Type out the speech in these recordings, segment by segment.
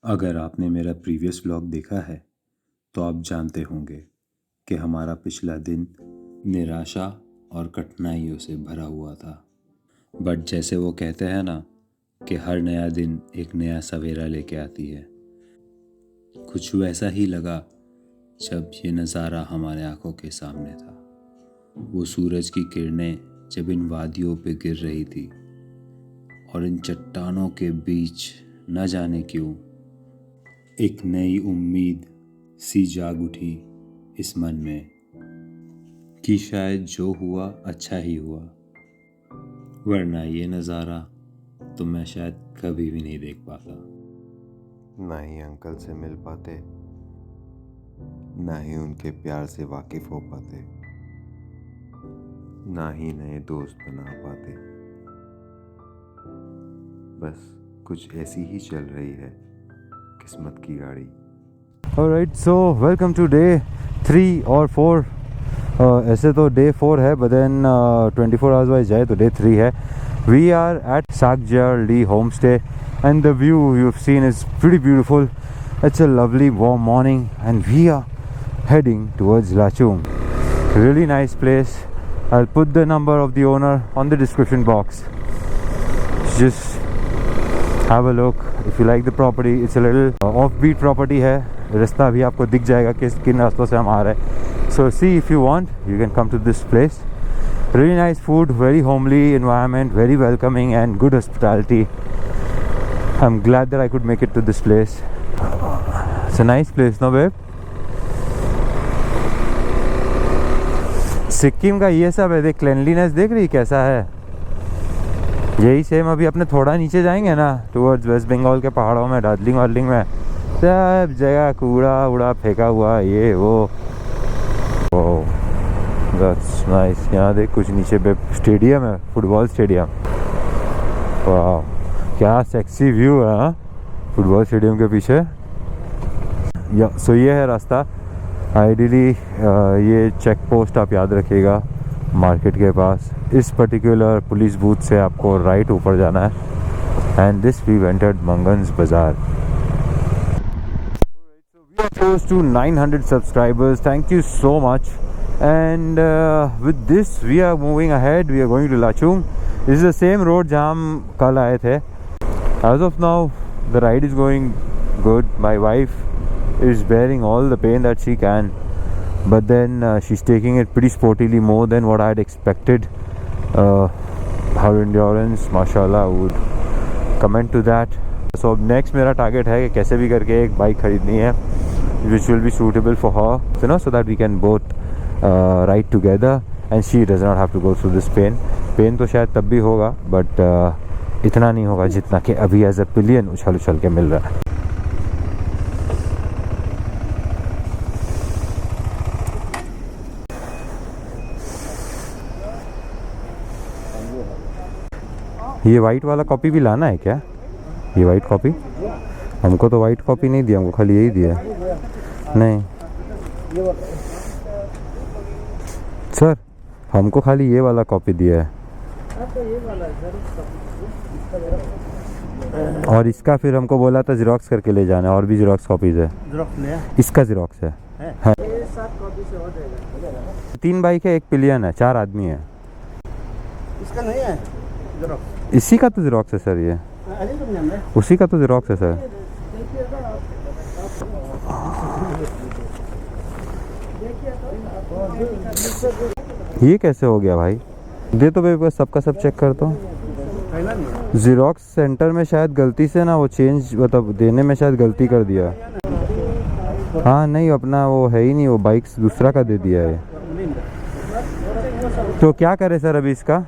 अगर आपने मेरा प्रीवियस व्लॉग देखा है तो आप जानते होंगे कि हमारा पिछला दिन निराशा और कठिनाइयों से भरा हुआ था। बट जैसे वो कहते हैं ना कि हर नया दिन एक नया सवेरा लेके आती है, कुछ वैसा ही लगा जब ये नज़ारा हमारे आंखों के सामने था। वो सूरज की किरणें जब इन वादियों पे गिर रही थी और इन चट्टानों के बीच न जाने क्यों एक नई उम्मीद सी जाग उठी इस मन में कि शायद जो हुआ अच्छा ही हुआ, वरना ये नज़ारा तो मैं शायद कभी भी नहीं देख पाता। ना ही अंकल से मिल पाते, ना ही उनके प्यार से वाकिफ हो पाते, ना ही नए दोस्त बना पाते। बस कुछ ऐसी ही चल रही है किस्मत की गाड़ी। Alright, so welcome to day 3 or 4. ऐसे तो day 4 है, but then 24 hours वाइज जाए तो day 3 है. We are at Sakjar Lee Homestay and the view you've seen is pretty beautiful. It's a lovely warm morning and we are heading towards Lachung. Really nice place. I'll put the number of the owner on the description box. Just have a look if you like the property. It's a little offbeat property है. रास्ता भी आपको दिख जाएगा किन रास्तों से हम आ रहे हैं. So see if you want, you can come to this place. Really nice food, very homely environment, very welcoming and good hospitality. I'm glad that I could make it to this place. It's a nice place, no babe? Sikkim का ये सब है, देख cleanliness देख रही कैसा है. यही सेम अभी अपने थोड़ा नीचे जाएंगे ना टुवर्ड्स वेस्ट बंगाल के पहाड़ों में, दार्जिलिंग वार्जिलिंग में सब जगह कूड़ा उड़ा फेंका हुआ ये वो. That's nice. यहाँ देख कुछ नीचे पे स्टेडियम है, फुटबॉल स्टेडियम. वाह क्या सेक्सी व्यू है हाँ फुटबॉल स्टेडियम के पीछे. सो ये है रास्ता. आइडियली ये चेक पोस्ट आप याद रखिएगा मार्केट के पास. इस पर्टिकुलर पुलिस बूथ से आपको राइट ऊपर जाना है. एंड दिस वी एंटर्ड मंगन्स बाजार. We are close to 900 subscribers. Thank you so much. And with this we are moving ahead. We are going to Lachung. This is the same road जहाँ हम कल आए थे. As of now the ride is going good. My wife is bearing all the pain that she can, but then she's taking it pretty sportily, more than what I had expected. Her endurance mashallah, I would comment to that. So अब next मेरा target है कि कैसे भी करके एक bike खरीदनी है which will be suitable for her, you know, so that we can both ride together and she does not have to go through this pain तो शायद तब भी होगा, but इतना नहीं होगा जितना कि अभी एज अ पिलियन उछल उछल के मिल रहा है. ये वाइट वाला कॉपी भी लाना है क्या? ये वाइट कॉपी हमको तो वाइट कॉपी नहीं दिया, हमको खाली यही दिया. नहीं सर, हमको खाली ये वाला कॉपी दिया है. और इसका फिर हमको बोला था जिरोक्स करके ले जाना. और भी जिरोक्स कॉपीज है. इसका जिरोक्स है. 3 बाइक है, 1 पिलियन है, 4 आदमी है. इसका नहीं है इसी का तो जिरोक्स है सर. ये उसी का तो जिरोक्स है सर. ये कैसे हो गया भाई? दे तो भाई सबका सब चेक करता हूँ. जिरोक्स सेंटर में शायद गलती से ना वो चेंज मतलब देने में शायद गलती कर दिया. हाँ नहीं अपना वो है ही नहीं, वो बाइक्स दूसरा का दे दिया है. तो क्या करे सर अभी इसका?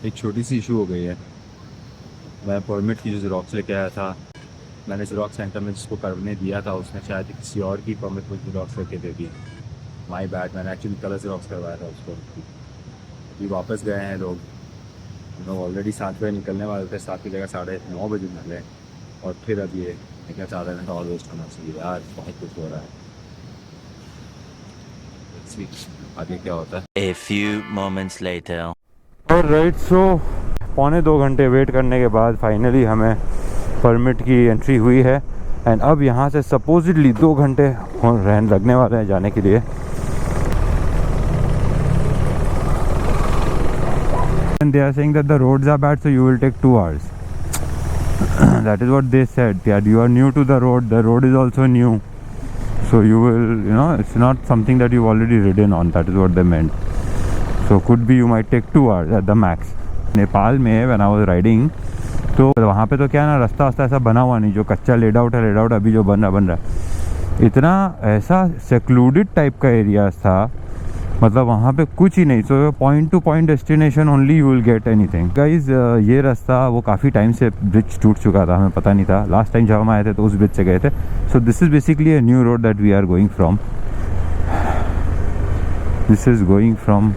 एक छोटी सी इशू हो गई है. मैं परमिट की जो ज़ेरॉक्स लेके आया था, मैंने ज़ेरॉक्स सेंटर में जिसको करने दिया था उसने शायद किसी और की परमिट में ज़ेरॉक्स लेके दे दी. My bad. मैंने एक्चुअली कलर ज़ेरॉक्स करवाया था उसको. अभी वापस गए हैं लोग. ऑलरेडी 7 बजे निकलने वाले थे, 7 की जगह 9:30 बजे निकले. और फिर अब ये क्या 4 घंटा और वेस्ट होना चाहिए यार. बहुत कुछ हो रहा है. सी आगे क्या होता है। A few moments later. Alright, so 1.25 घंटे वेट करने के बाद फाइनली हमें परमिट की एंट्री हुई है। एंड अब यहाँ से सपोजिडली 2 घंटे रहने लगने वाले हैं जाने के लिए। And they are saying that the roads are bad, so you will take 2 hours. That is what they said. That you are new to the road is also new. So you will, it's not something that you've already ridden on. That is what they meant. So could be you might take 2 hours at the max. Nepal में when I was riding, तो वहाँ पे तो क्या ना रास्ता ऐसा बना हुआ नहीं, जो कच्चा लेड आउट अभी जो बन रहा है। इतना ऐसा सेक्लूडेड टाइप का एरिया था, मतलब वहाँ पे कुछ ही नहीं। So point two point destination only you will get anything. Guys ये रास्ता वो काफ़ी टाइम से ब्रिज टूट चुका था, हमें पता नहीं था। लास्ट टाइम जब हम आए थे तो उस ब्रिज से गए थे। So this is basically a new road that we are going from. This is going from,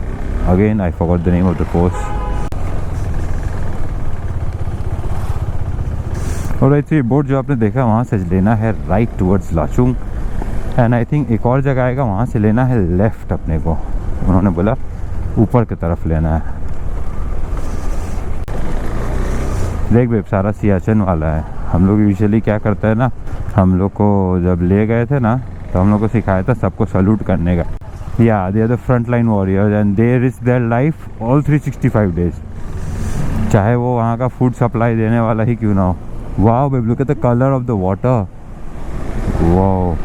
again I forgot the name of the post. और ये बोर्ड जो आपने देखा वहाँ से लेना है right towards Lachung. And I think एक और जगह आएगा, वहाँ से लेना है लेफ़्ट अपने को। उन्होंने बोला ऊपर की तरफ लेना है। देख बेब, सारा सियाचिन वाला है। हम लोग यूजुअली क्या करते हैं ना, हम लोग को जब ले गए थे ना तो हम लोग को सिखाया था सबको सल्यूट करने का। या they are the front line warriors and they risk their life all 365 days, चाहे वो वहाँ का फूड सप्लाई देने वाला ही क्यों ना हो। Wow babe, look at the colour of the water. Wow,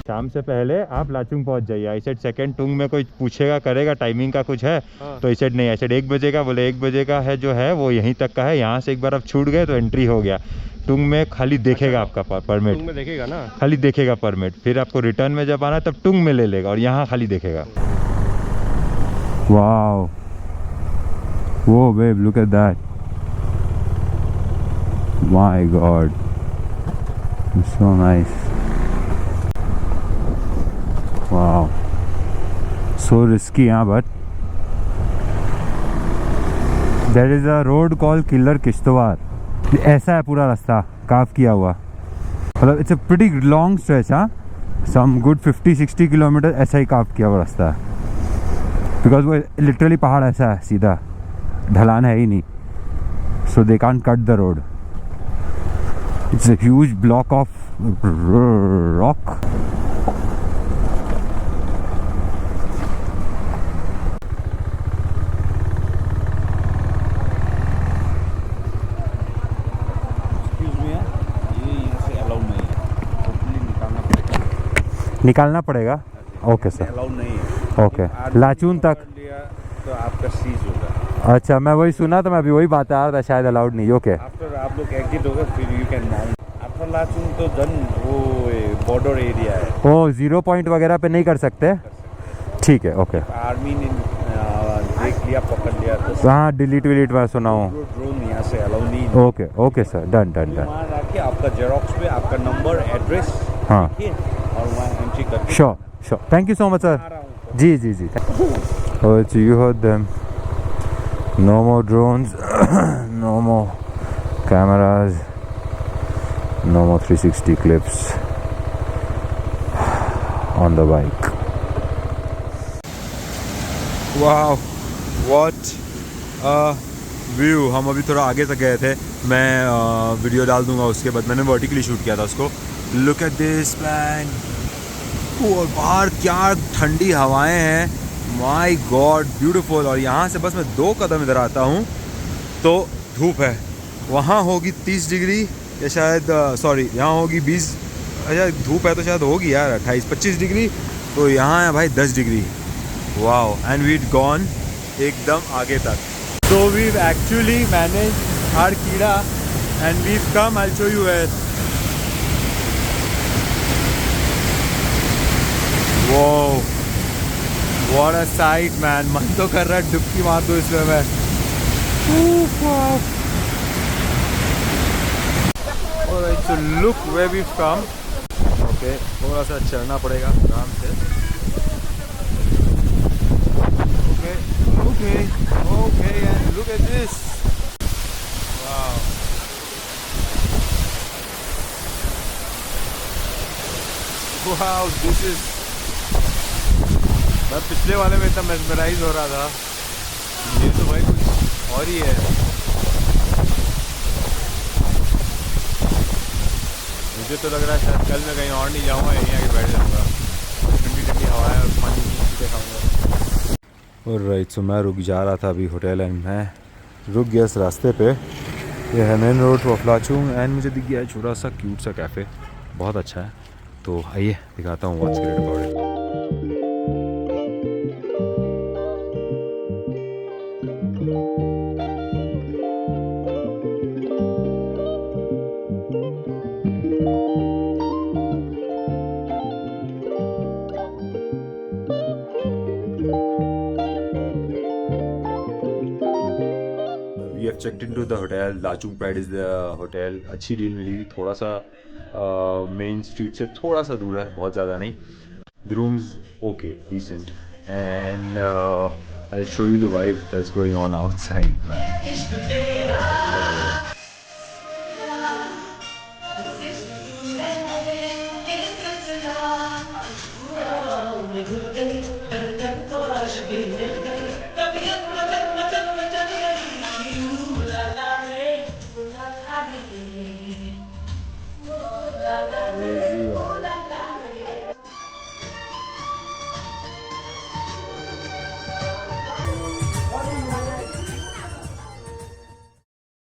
शाम से पहले आप लाचुंग पहुंच जाइए। आई सेड सेकंड टुंग में कोई पूछेगा करेगा टाइमिंग का कुछ है, तो आई सेड नहीं। आई सेड 1 बजे का, बोले 1 बजे का है जो है वो यहीं तक का है। यहाँ से एक बार आप छूट गए तो एंट्री हो गया। टुंग में खाली देखेगा आपका परमिट, टुंग में देखेगा ना, खाली देखेगा परमिट। फिर आपको रिटर्न में जब आना है तब टुंग में ले लेगा और यहाँ खाली देखेगा। वाओ, वो babe, look at that, my god, so nice. Wow, so risky, but there is a road called Killer Kishtwar. ऐसा है पूरा रास्ता काफ किया हुआ, मतलब it's a pretty long stretch. हाँ, सम गुड 50-60 किलोमीटर ऐसा ही काफ किया हुआ रास्ता है। बिकॉज वो लिटरली पहाड़ ऐसा है, सीधा ढलान है ही नहीं। So they can't cut the road, it's a huge block of rock. निकालना पड़ेगा। ओके सर, अलाउड नहीं है। ओके, लाचून तक तो आपका सीज होगा। अच्छा, मैं वही सुना था, मैं अभी वही बात आ रहा था, शायद अलाउड नहीं। ओके, आफ्टर आप लोग एग्जिट होगा फिर you can mount. After Lachung तो जन वो बॉर्डर एरिया है। ओ 0 पॉइंट वगैरह पे नहीं कर सकते? ठीक है, ओके। आर्मी ने देख लिया, पकड़ लिया तो हाँ, डिलीट विलीट मैं सुना हूँ। ड्रोन यहाँ से अलाउ नहीं। Okay okay sir, done done done. वहाँ रख के आपका जेरोक्स पे आपका नंबर एड्रेस हाँ, और वहाँ एंट्री करके। Sure sure, thank you so much sir. जी जी जी। Oh, so you heard them. No more drones, no more cameras, no more 360 clips on the bike. Wow, what a view. हम अभी थोड़ा आगे तक गए थे, मैं वीडियो डाल दूंगा उसके बाद। मैंने वर्टिकली शूट किया था उसको। लुक एट दिस मैन, और बाहर क्या ठंडी हवाएं हैं, माय गॉड ब्यूटीफुल। और यहाँ से बस मैं 2 कदम इधर आता हूँ तो धूप है। वहाँ होगी 30 डिग्री या शायद सॉरी यहाँ होगी 20, अच्छा धूप है तो शायद होगी यार 28-25 डिग्री, तो यहाँ है भाई 10 degree. Wow, and weed gone एकदम आगे तक। So we've actually managed our Kida and we've come, I'll show you where. Whoa, what a sight man, मन तो कर रहा है डुबकी मार दो इसमें मैं। Alright, so look where we've come. Okay, थोड़ा सा चढ़ना पड़ेगा आराम से। Okay, and look at this. Wow. Wow, this is. मैं पिछले वाले में इतना मेस्मराइज हो रहा था, ये तो भाई कुछ और ही है। मुझे तो लग रहा है शायद कल मैं कहीं और नहीं जाऊँगा, यहीं आके बैठ जाऊँगा, ठंडी ठंडी हवा है और पानी की चीज़ें खाऊँगा। और राइट, सो मैं रुक जा रहा था अभी होटल एंड मैं रुक गया इस रास्ते पे। ये है मेन रोड टू अफलाचूंग एंड मुझे दिख गया है छोटा सा क्यूट सा कैफ़े, बहुत अच्छा है। तो आइए दिखाता हूँ what's great about it. We have checked into the hotel. Lachung Pride is the hotel. अच्छी डील मिली, थोड़ा सा मेन स्ट्रीट से थोड़ा सा दूर है, बहुत ज़्यादा नहीं। The rooms okay, decent, and I'll show you the vibe that's going on outside.